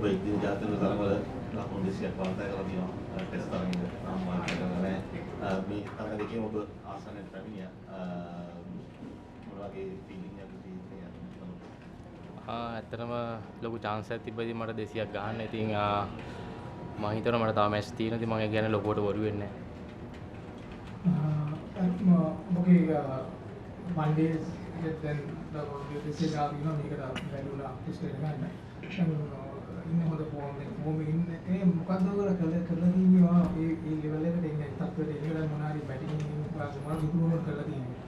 ඔබ ඉදිරි ජාතික තරගවල ලකුණු 200ක් වාර්තා කරලා තියෙනවා ටෙස්ට් තරගෙ නම් වාර්තා කරලා නැහැ මේ තරග දෙකේම ඔබ ආසන්නයට පැමිණියා මොන වගේ ෆීලිං එකක්ද තියෙන්නේ ඇත්තටම ලොකු chance එකක් තිබ්බදී මට 200ක් ගහන්න. ඉතින් මම හිතනවා මට තව මැච් තියෙනවා. ඉතින් මම ඒ කියන්නේ ලොකුවට වරු වෙන්නේ නැහැ. ඔබගේ one days then this is our මේකට වැලුණ ටෙස්ට් එක ගන්න. ඉන්නේ හොඳ ෆෝම් එකේ ඉන්නේ මොකද්ද ඔයගොල්ලෝ කරලා තියෙනවා මේ ලෙවල් එකට එන්නේ තත්ත්වයට එන්නේ මොන හරි බැටිං මොනවද ඉම්ප්‍රූව්මන්ට් කරලා තියෙන්නේ.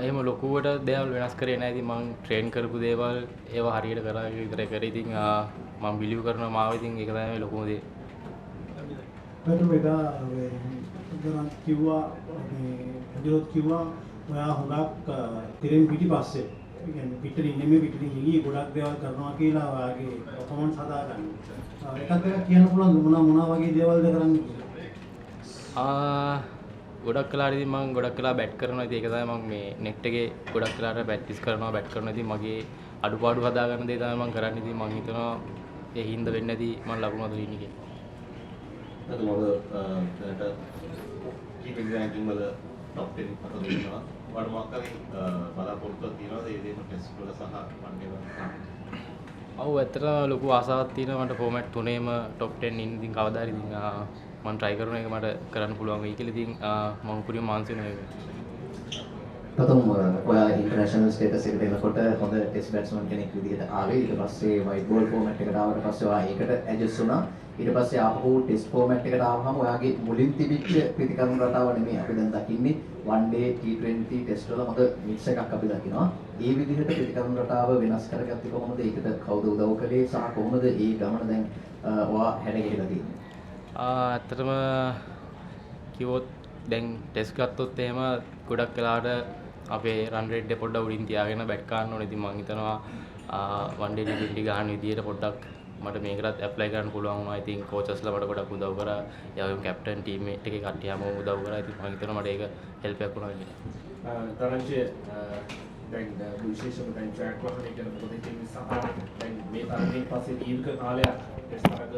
එහෙම ලොකුවට දේවල් වෙනස් කරේ නැහැ. ඉතින් මම ට්‍රේන් කරපු දේවල් ඒවා හරියට කරා විතරයි කරේ. ඉතින් මම බිලිව් කරනවා මාව. ඉතින් ඒක තමයි ලොකුම දේ. මම මෙදා ගරන් කිව්වා මේ හදිරොත් කිව්වා ඔයා හුඟක් තිරෙන් පිටිපස්සේ කියන්නේ පිටින් නෙමෙයි පිටින් ගිහී ගොඩක් දේවල් කරනවා කියලා ඔයාගේ පර්ෆෝමන්ස් හදාගන්න. එකක් දෙකක් කියන්න පුළුවන් මොනවා වගේ දේවල්ද කරන්නේ කියලා. ගොඩක් කලාට ඉතින් මම ගොඩක් කලා බැට් කරනවා. ඉතින් ඒක තමයි මම මේ නෙට් එකේ ගොඩක් කලාට ප්‍රැක්ටිස් කරනවා බැට් කරනවා. ඉතින් මගේ අඩුපාඩු හදාගන්න දේ තමයි මම කරන්නේ. ඉතින් මම හිතනවා ඒ හින්දා වෙන්නේ නැති මම ලකුණු අතර ඉන්නේ කියලා. එතකොට දැනට කීපින් රැංකින් වල টপ 10 අතර ඉන්නවා. වඩ මොකක්ද බලාපොරොත්තුවක් තියෙනවද මේ දේම ටෙස්ට් වල සහ වන්ඩේ වල? ඔව් ඇත්තටම ලොකු ආසාවක් තියෙනවා මට ෆෝමැට් තුනේම টপ 10 ඉන්න. ඉතින් කවදා හරි ඉතින් මම try කරන එක මට කරන්න පුළුවන් වෙයි කියලා. ඉතින් මම පුරිම මාන්සි වෙනවා ඒක. ප්‍රථම ඔයා ඉන්ටර්නැෂනල් ස්ටේටස් එකට එනකොට හොඳ ටෙස්ට් බැට්ස්මන් කෙනෙක් විදිහට ආවේ. ඊට පස්සේ වයිට් බෝල් ෆෝමැට් එකට ආවට පස්සේ ඔයා ඒකට ඇඩ්ජස්ට් වුණා. ඊට පස්සේ ආපහු ටෙස්ට් ෆෝමැට් එකට ආවම ඔයාගේ මුලින් තිබිච්ච ප්‍රතිකර්ම රටාව නෙමෙයි අපි දැන් දකින්නේ one day T20 ටෙස්ට් වල හොඳ මික්ස් එකක් අපි දකිනවා. ඒ විදිහට ප්‍රතිකර්ම රටාව වෙනස් කරගත්තේ කොහොමද? ඒකට කවුද උදව් කළේ සහ කොහොමද ඒ ගමන දැන් ඔයා හැරගෙලා තියෙන්නේ? ඇත්තටම කිව්වොත් දැන් ටෙස්ට් ගත්තොත් එහෙම ගොඩක් වෙලාවට අපේ රන් රේට් එක පොඩ්ඩක් උඩින් තියාගෙන බැට් ගන්න ඕනේ. ඉතින් මම හිතනවා one day T20 ගන්න විදියට පොඩ්ඩක් මට මේකටත් ඇප්ලයි කරන්න පුළුවන් වුණා. ඉතින් කෝචස්ලා මට ගොඩක් උදව් කරා. යාළුවෝ කැප්ටන් ටීම්මේට් එකේ කට්ටිය හැමෝම උදව් කරා. ඉතින් මම හිතනවා මට ඒක හෙල්ප් එකක් වුණා කියලා. තරංජය දැන් විශේෂම දැන් ට්‍රැක් වහන එක මොකද කියන්නේ සහ දැන් මේ තරගෙන් පස්සේ දීර්ඝ කාලයක් ටෙස්ට් තරග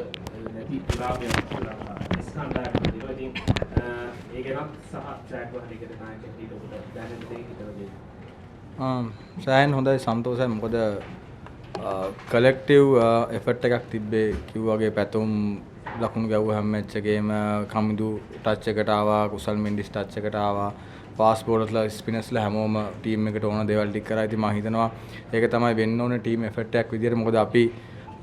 නැති විලාපයක් කරලා ස්කන්ඩාක් දිනවා. ඉතින් ඒ ගැනත් සහ ට්‍රැක් වහන එකට නායකයෙක් දීලා ඔබට දැනෙන දේ හිතලා දෙන්න. සෑහෙන හොඳයි සන්තෝෂයි. මොකද කලෙක්ටිව් එෆර්ට් එකක් තිබ්බේ. කිව්වාගේ පැතුම් ලකුණු ගැව්ව හැම මැච් එකේම කමිදු ටච් එකට ආවා, කුසල් මෙන්ඩිස් ටච් එකට ආවා. ෆාස්ට් බෝලර්ස්ලා ස්පිනර්ස්ලා හැමෝම ටීම් එකට ඕන දේවල් ටික කරා. ඉතින් මම හිතනවා ඒක තමයි වෙන්න ඕනේ ටීම් එෆර්ට් එකක් විදියට. මොකද අපි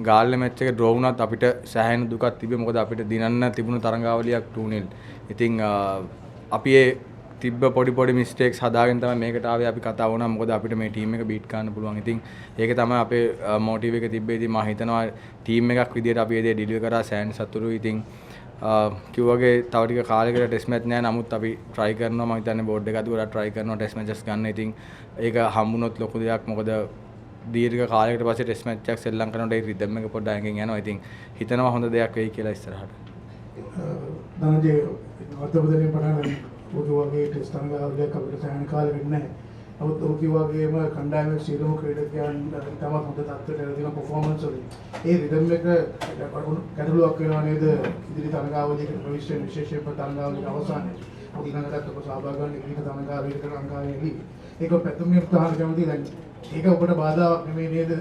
ගාල්ලේ මැච් එක ඩ්‍රෝ වුණත් අපිට සෑහෙන දුකක් තිබ්බේ. මොකද අපිට දිනන්න තිබුණු තරඟාවලියක් 2-0. ඉතින් අපි ඒ තිබ්බ පොඩි මිස්ටේක්ස් හදාගෙන තමයි මේකට ආවේ. අපි කතා වුණා මොකද අපිට මේ ටීම් එක බීට් කරන්න පුළුවන්. ඉතින් ඒක තමයි අපේ මොටිව් එක තිබ්බේ. ඉතින් මම හිතනවා ටීම් එකක් විදියට අපි ඒ දේ ඩිලිවර් කරා. සෑහෙන සතුටුයි. ඉතින් කිව්වාගේ තව ටික කාලයකට ටෙස්ට් මැච් නැහැ. නමුත් අපි try කරනවා. මම හිතන්නේ බෝඩ් එක අද ගොඩක් try කරනවා ටෙස්ට් මැචස් ගන්න. ඉතින් ඒක හම්බුනොත් ලොකු දෙයක්. මොකද දීර්ඝ කාලයකට පස්සේ ටෙස්ට් මැච් එකක් ශ්‍රී ලංකාවට ඒ රිද්ම් එක පොඩ්ඩක් අයින් යනවා. ඉතින් හිතනවා හොඳ දෙයක් වෙයි කියලා ඉස්සරහට. ධනජය අතබදලින් පටන් ඔබගේ ටෙස්ට් තරගාවලියක් අපිට සෑහෙන කාලෙ වෙන්නේ නැහැ. නමුත් ඔබ කිව්වාගේම කණ්ඩායමේ සියලුම ක්‍රීඩකයන් තම හොඳ තත්ත්වයට එළදෙන පර්ෆෝමන්ස් වලින් ඒ රිද්ම් එක ගැටලුවක් වෙනවා නේද ඉදිරි තරගාවලියක ප්‍රවිෂ්ඨ විශේෂයෙන්ම තරගාවලියේ අවසානයේ ඊළඟටත් ඔබ සහභාගී වෙන ඉදිරි තරගාවලියකට ලංකාවේදී ඒක පැතුම්ගේ උදාහරණ කැමතියි. දැන් ඒක ඔබට බාධාවක් නෙමෙයි නේද?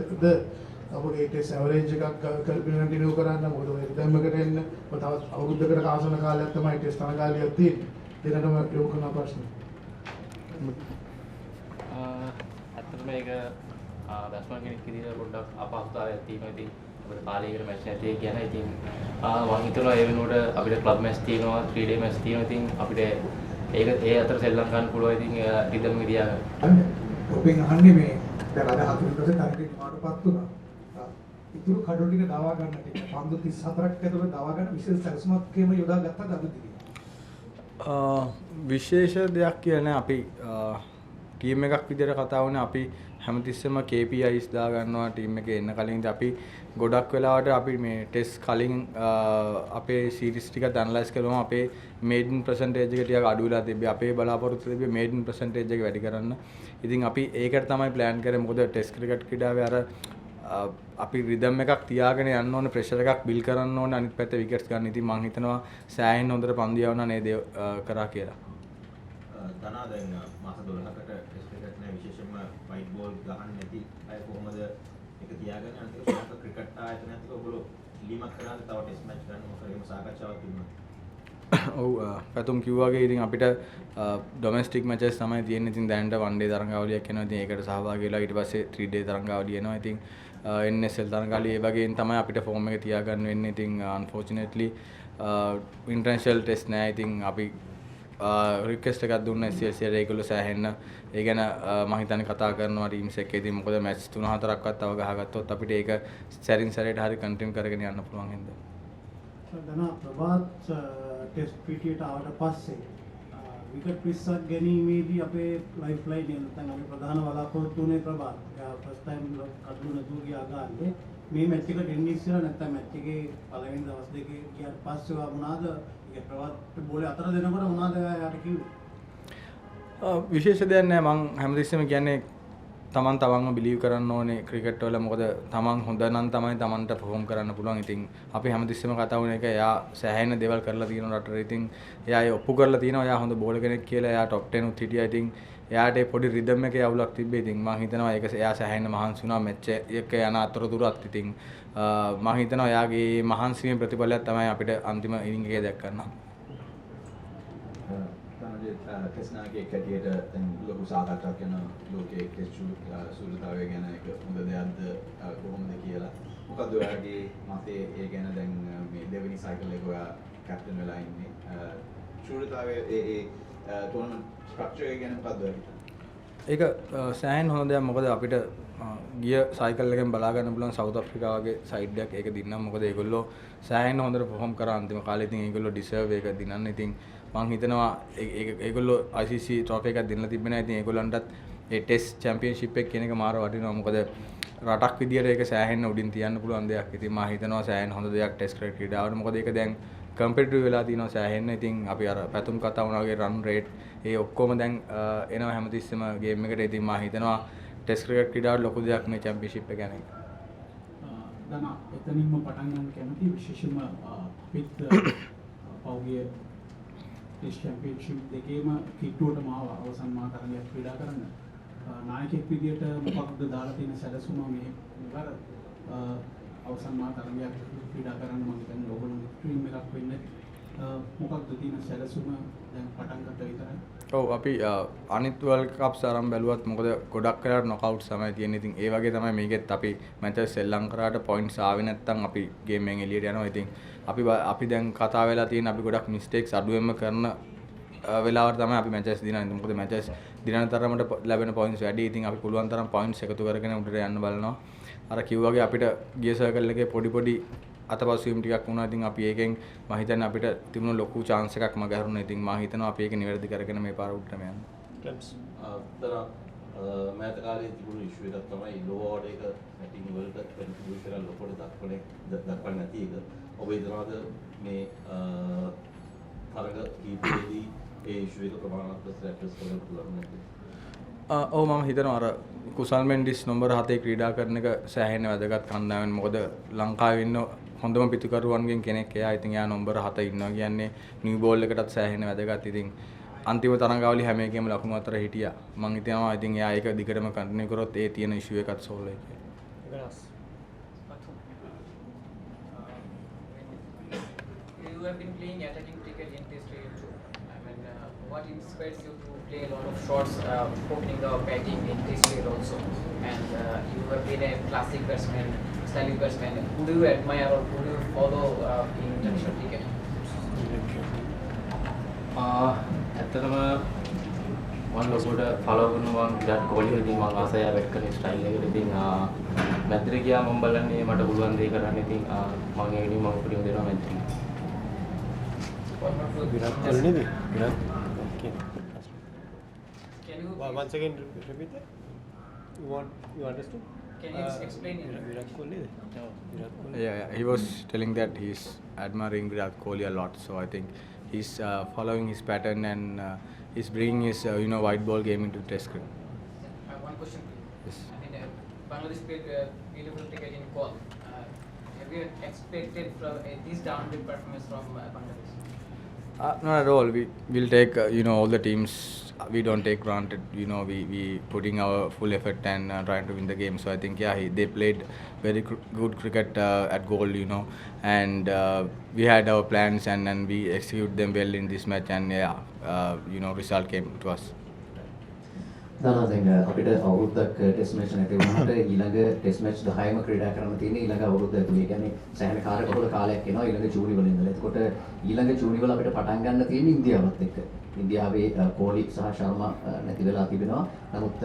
ඔබගේ ටෙස්ට් ඇවරේජ් එකක් කන්ටිනියු කරන්න මොකද ඔය රිද්ම් එකට එන්න ඔය තවත් අවුරුද්දකට ආසන්න කාලයක් තමයි ටෙස්ට් තරගාවලියක් තියෙන්නේ. දෙන්නටම යොමු කරන ප්‍රශ්න. ඇත්තටම මේක බැට්ස්මන් කෙනෙක් විදිහට පොඩ්ඩක් අපහසුතාවයක් තියෙනවා. ඉතින් අපිට කාලයකට මැච් නැති එක කියන. ඉතින් මම හිතනවා ඒ වෙනුවට අපිට ක්ලබ් මැච් තියෙනවා, 3 day මැච් තියෙනවා. ඉතින් අපිට ඒක ඒ අතර සෙල්ලම් ගන්න පුළුවන්. ඉතින් රිද්ම් එක තියාගන්න. ඔබෙන් අහන්නේ මේ දැන් අද 40% ටාර්ගට් මාටපත් වුණා. ඉතුරු කඩො ටික දවා ගන්න ටික පන්දු 34ක් ඇතුළත දවා ගන්න විශේෂ සැලසුමක් කේම යොදා ගත්තද අද දිනේ? විශේෂ දෙයක් කියන්නේ අපි ටීම් එකක් විදිහට කතා වුණේ අපි හැමතිස්සෙම KPIs දා ගන්නවා ටීම් එකේ එන්න කලින්. ඉතින් අපි ගොඩක් වෙලාවට අපි මේ ටෙස්ට් කලින් අපේ සීරීස් ටික ඇනලයිස් කරනවා. අපේ මේඩන් පර්සන්ටේජ් එක ටිකක් අඩු වෙලා තිබ්බේ. අපේ බලාපොරොත්තු තිබ්බේ මේඩන් පර්සන්ටේජ් එක වැඩි කරන්න. ඉතින් අපි ඒකට තමයි ප්ලෑන් කරේ. මොකද ටෙස්ට් ක්‍රිකට් ක්‍රීඩාවේ අර අපි රිදම් එකක් තියාගෙන යන්න ඕනේ, ප්‍රෙෂර් එකක් බිල් කරන්න ඕනේ, අනිත් පැත්තේ විකට්ස් ගන්න. ඉතින් මම හිතනවා සෑහෙන හොඳට පන්දු යවනවා නේද කරා කියලා. ධනා දැන් මාස 12කට ටෙස්ට් එකක් නෑ, විශේෂයෙන්ම වයිට් බෝල් ගහන්නේ නැති අය කොහොමද ඒක තියාගන්නේ? අනිත් එක ශ්‍රී ලංකා ක්‍රිකට් ආයතනයත් එක්ක ඔයගොල්ලෝ ලිමක් කරාද තව ටෙස්ට් මැච් ගන්න මොකද එහෙම සාකච්ඡාවක් තිබුණා? ඔව් පැතුම් කිව්වාගේ ඉතින් අපිට ඩොමෙස්ටික් මැචස් තමයි තියෙන්නේ. ඉතින් දැනට වන් ඩේ තරඟාවලියක් එනවා. ඉතින් ඒකට සහභාගී වෙලා ඊට පස්සේ 3 ඩේ තරඟාවලිය එනවා. ඉතින් NSL තරඟාවලිය ඒ වගේන් තමයි අපිට ෆෝම් එක තියාගන්න වෙන්නේ. ඉතින් unfortunately ඉන්ටර්නැෂනල් ටෙස්ට් නෑ. ඉතින් අපි රික්වෙස්ට් එකක් දුන්නා SCLC එකට. ඒගොල්ලෝ සෑහෙන්න ඒ ගැන මම හිතන්නේ කතා කරනවා ටීම්ස් එක්ක. ඉතින් මොකද මැච් 3-4ක්වත් තව ගහගත්තොත් අපිට ඒක සැරින් සැරේට හරි කන්ටිනියු කරගෙන යන්න පුළුවන් හින්දා. දනා ප්‍රභාත් ටෙස්ට් පිටියට ආවට පස්සේ විකට් 20ක් ගැනීමේදී අපේ ලයිෆ් ලයින් එක නැත්නම් අපේ ප්‍රධාන බලාපොරොත්තු වුණේ ප්‍රභාත්. එයා ෆස්ට් ටයිම් කඩළු නැතුව ගියා ගාන්නේ. මේ මැච් එකට එන්න ඉස්සෙල්ලා නැත්නම් මැච් එකේ පළවෙනි දවස් දෙකේ ගියාට පස්සේ මොනවාද ඒ ප්‍රභාත් බෝලේ අතර දෙනකොට මොනවාද එයාට කිව්වේ? විශේෂ දෙයක් නෑ. මම හැමතිස්සෙම කියන්නේ තමන් තවන්ව බිලීව් කරන්න ඕනේ ක්‍රිකට් වල. මොකද තමන් හොඳ නම් තමයි තමන්ට පර්ෆෝම් කරන්න පුළුවන්. ඉතින් අපි හැමතිස්සෙම කතා වුණ එක එයා සෑහෙන දේවල් කරලා තියෙනවා රටට. ඉතින් එයා ඒ ඔප්පු කරලා තියෙනවා එයා හොඳ බෝලර් කෙනෙක් කියලා. එයා টොප් 10 උත් හිටියා. ඉතින් එයාට ඒ පොඩි රිද්ම් එකේ අවුලක් තිබ්බේ. ඉතින් මම හිතනවා ඒක එයා සෑහෙන මහන්සි වුණා මැච් එක යන අතරතුරත්. ඉතින් මම හිතනවා එයාගේ මහන්සියේ ප්‍රතිඵලයක් තමයි අපිට අන්තිම ඉනිං එකේ දැක් ගන්න. ටෙස්නාගේ කැටියට දැන් ලොකු සාකච්ඡාවක් යන ලෝකයේ ටෙස්ට් සූරතාවය ගැන එක හොඳ දෙයක්ද කොහොමද කියලා. මොකද ඔයාගේ මතේ ඒ ගැන දැන් මේ දෙවෙනි සයිකල් එක ඔයා කැප්ටන් වෙලා ඉන්නේ. සූරතාවය ඒ ටෝර්නමන්ට් ස්ට්‍රක්චර් එක ගැන මොකද්ද ඔයා? ඒක සෑහෙන හොඳ දෙයක්. මොකද අපිට ගිය සයිකල් එකෙන් බලා ගන්න පුළුවන් සවුත් අප්‍රිකාවගේ සයිඩ් එකක් ඒක දින්නම්. මොකද ඒගොල්ලෝ සෑහෙන හොඳට පර්ෆෝම් කරා අන්තිම කාලේ. ඉතින් ඒගොල්ලෝ ඩිසර්ව් ඒක දිනන්න. ඉතින් මම හිතනවා ඒගොල්ලෝ ICC ට්‍රොෆි එකක් දෙන්නලා තිබ්බේ නැහැ. ඉතින් ඒගොල්ලන්ටත් ඒ ටෙස්ට් චැම්පියන්ෂිප් එක කියන එක මාර වටිනවා. මොකද රටක් විදියට ඒක සෑහෙන්න උඩින් තියන්න පුළුවන් දෙයක්. ඉතින් මම හිතනවා සෑහෙන හොඳ දෙයක් ටෙස්ට් ක්‍රීඩාවට. මොකද ඒක දැන් කම්පිටිටිව් වෙලා තියෙනවා සෑහෙන්න. ඉතින් අපි අර පැතුම් කතා වුණා වගේ රන් රේට් ඒ ඔක්කොම දැන් එනවා හැමතිස්සෙම ගේම් එකට. ඉතින් මම හිතනවා ටෙස්ට් ක්‍රිකට් ක්‍රීඩාවට ලොකු දෙයක් මේ චැම්පියන්ෂිප් එක ගැන. දනා එතනින්ම පටන් ගන්න කැමති විශේෂයෙන්ම අපිත් පෞගිය ටෙස්ට් චැම්පියන්ෂිප් දෙකේම කිට්ටුවටම ආවා අවසන් මා තරගයක් ක්‍රීඩා කරන්න. නායකයෙක් විදියට මොකක්ද දාලා තියෙන සැලසුම මේ වර අවසන් මා තරගයක් ක්‍රීඩා කරන්න මම හිතන්නේ ඕගොල්ලෝ ටීම් එකක් වෙන්න මොකක්ද තියෙන සැලසුම දැන් පටන් ගත්ත විතරයි. ඔව් අපි අනිත් වර්ල්ඩ් කප්ස් අරන් බැලුවත් මොකද ගොඩක් වෙලාවට නොකවුට්ස් තමයි තියෙන්නේ. ඉතින් ඒ වගේ තමයි මේකෙත් අපි මැචස් සෙල්ලම් කරාට පොයින්ට්ස් ආවේ නැත්නම් අපි ගේම් එකෙන් එළියට යනවා. ඉතින් අපි දැන් කතා වෙලා තියෙන අපි ගොඩක් මිස්ටේක්ස් අඩුවෙන්ම කරන වෙලාවට තමයි අපි මැචස් දිනන්නේ. මොකද මැචස් දිනන තරමට ලැබෙන පොයින්ට්ස් වැඩි. ඉතින් අපි පුළුවන් තරම් පොයින්ට්ස් එකතු කරගෙන උඩට යන්න බලනවා. අර කිව්වාගේ අපිට ගිය සර්කල් එකේ පොඩි අතපසුවීම් ටිකක් වුණා. ඉතින් අපි ඒකෙන් මම හිතන්නේ අපිට තිබුණු ලොකු chance එකක් මග හැරුණා. ඉතින් මම හිතනවා අපි ඒක නිවැරදි කරගෙන මේ පාර උඩටම යන්න. ක්ලබ්ස් මෑත කාලේ තිබුණු ඉෂුව එකක් තමයි ලෝ ඕඩර් එක බැටිං වලට කන්ට්‍රිබියුට් කරන ලොකෝට දක්වන්නේ නැති එක. ඔබ හිතනවාද මේ තරග කීපෙදී ඒ ඉෂුව එක ප්‍රමාණවත් ස්ටැටස් කරන්න පුළුවන් නැති? ඔව් මම හිතනවා අර කුසල් මෙන්ඩිස් නම්බර 7 ක්‍රීඩා කරන එක සෑහෙන වැදගත් කණ්ඩායමක්. මොකද ලංකාවේ ඉන්න හොඳම පිටුකරුවන්ගෙන් කෙනෙක් එයා. ඉතින් එයා නම්බර 7 ඉන්නවා කියන්නේ නිව් බෝල් එකටත් සෑහෙන වැදගත්. ඉතින් අන්තිම තරඟාවලි හැම එකේම ලකුණු අතර හිටියා. මම හිතනවා ඉතින් එයා ඒක දිගටම කන්ටිනියු කරොත් ඒ තියෙන ඉෂුව එකත් සෝල්ව් වෙයි කියලා. You have been playing attacking cricket in Test cricket too. I mean, what inspires you to play a lot of shots, opening the batting in Test cricket also? And you have been a classic batsman, stylish batsman. Who do you admire or who do you follow in international cricket? ඇත්තටම මම ලොකුට follow කරනවා විරාට් කොහ්ලි. ඉතින් මම ආසයි bat කරන style එකට. ඉතින් මැද්දට ගියා මම බලන්නේ මට පුළුවන් දේ කරන්න. ඉතින් මම ඒ වෙනුවෙන් මම උපරිම දෙනවා මැද්දට. විරාට් කොහ්ලි නෙවෙයි. Virat okay. Can you Once again repeat that? You understood? can you explain it? Virat Kohli? No, Virat Kohli. Yeah, he was telling that he's admiring Virat Kohli a lot. So I think he's following his pattern and he's bringing his white ball game into Test cricket. One question, please. Yes. I mean, Bangladesh played beautiful cricket in Galle. Have you expected from this downbeat performance from Bangladesh? Not at all. We will take all the teams. We don't take granted. We putting our full effort and trying to win the game. So I think they played very good cricket at Galle. And we had our plans and we executed them well in this match. And result came to us. දැන් අපිට අවුරුද්දක් test match නැති වුණාට ඊළඟ test match 10ම ක්‍රීඩා කරන්න තියෙන ඊළඟ අවුරුද්ද ඇතුළේ. ඒ කියන්නේ සෑහෙන කාලයකට කාලයක් එනවා ඊළඟ ජූනි වල ඉඳලා. එතකොට ඊළඟ ජූනි වල අපිට පටන් ගන්න තියෙන ඉන්දියාවත් එක්ක. ඉන්දියාවේ කෝලි සහ ශර්මා නැති වෙලා තිබෙනවා. නමුත්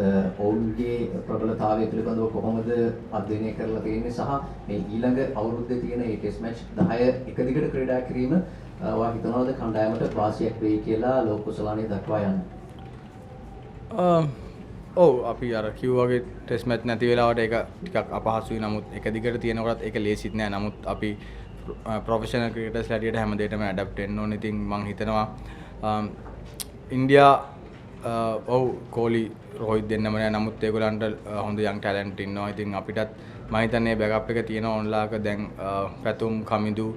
ඔවුන්ගේ ප්‍රබලතාවය පිළිබඳව කොහොමද අධ්‍යයනය කරලා තියෙන්නේ සහ මේ ඊළඟ අවුරුද්දේ තියෙන මේ ටෙස්ට් මැච් 10 එක දිගට ක්‍රීඩා කිරීම ඔයා හිතනවාද කණ්ඩායමට වාසියක් වෙයි කියලා ලෝක කුසලානේ දක්වා යන්න? අපි අර කිව්වාගේ ටෙස්ට් මැච් නැති වෙලාවට ඒක ටිකක් අපහසුයි. නමුත් එක දිගට තියෙනකොටත් ඒක ලේසිත් නෑ. නමුත් අපි ප්‍රොෆෙෂනල් ක්‍රිකටර්ස් හැටියට හැමදේටම ඇඩැප්ට් වෙන්න ඕනේ. ඉතින් මම හිතනවා ඉන්දියා කෝලි රෝහිත් දෙන්නම නෑ. නමුත් ඒගොල්ලන්ට හොඳ යන් ටැලන්ට් ඉන්නවා. ඉතින් අපිටත් මම හිතන්නේ බෑකප් එක තියෙනවා ඔන්ලාක. දැන් පැතුම් කමිදු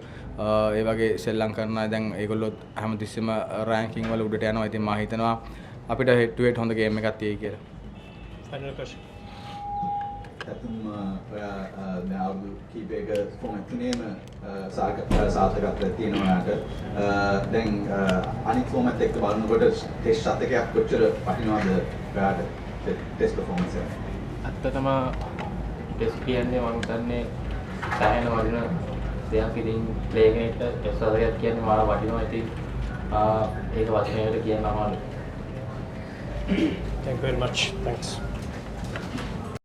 ඒ වගේ සෙල්ලම් කරන අය දැන් ඒගොල්ලොත් හැමතිස්සෙම රෑන්කින් වල උඩට යනවා. ඉතින් මම හිතනවා අපිට හෙඩ් ටු හෙඩ් හොඳ ගේම් එකක් තියෙයි කියලා. Final question. ඇතුම් ඔයා දැන් අවුරුදු කීපයක ෆෝමැට් තුනේම සාර්ථකත්වයක් තියෙනවා යාට. දැන් අනිත් ෆෝමැට් එක බලනකොට ටෙස්ට් ශතකයක් කොච්චර වටිනවද ඔයාට ටෙස්ට් පර්ෆෝමන්ස් එක? ඇත්තටම ටෙස්ට් කියන්නේ මම හිතන්නේ සෑහෙන වටින දෙයක්. ඉතින් ප්ලේ කෙනෙක්ට ටෙස්ට් ශතකයක් කියන්නේ මාර වටිනවා. ඉතින් ඒක වචනයකට කියන්න අමාරුයි. Thank you very much. Thanks.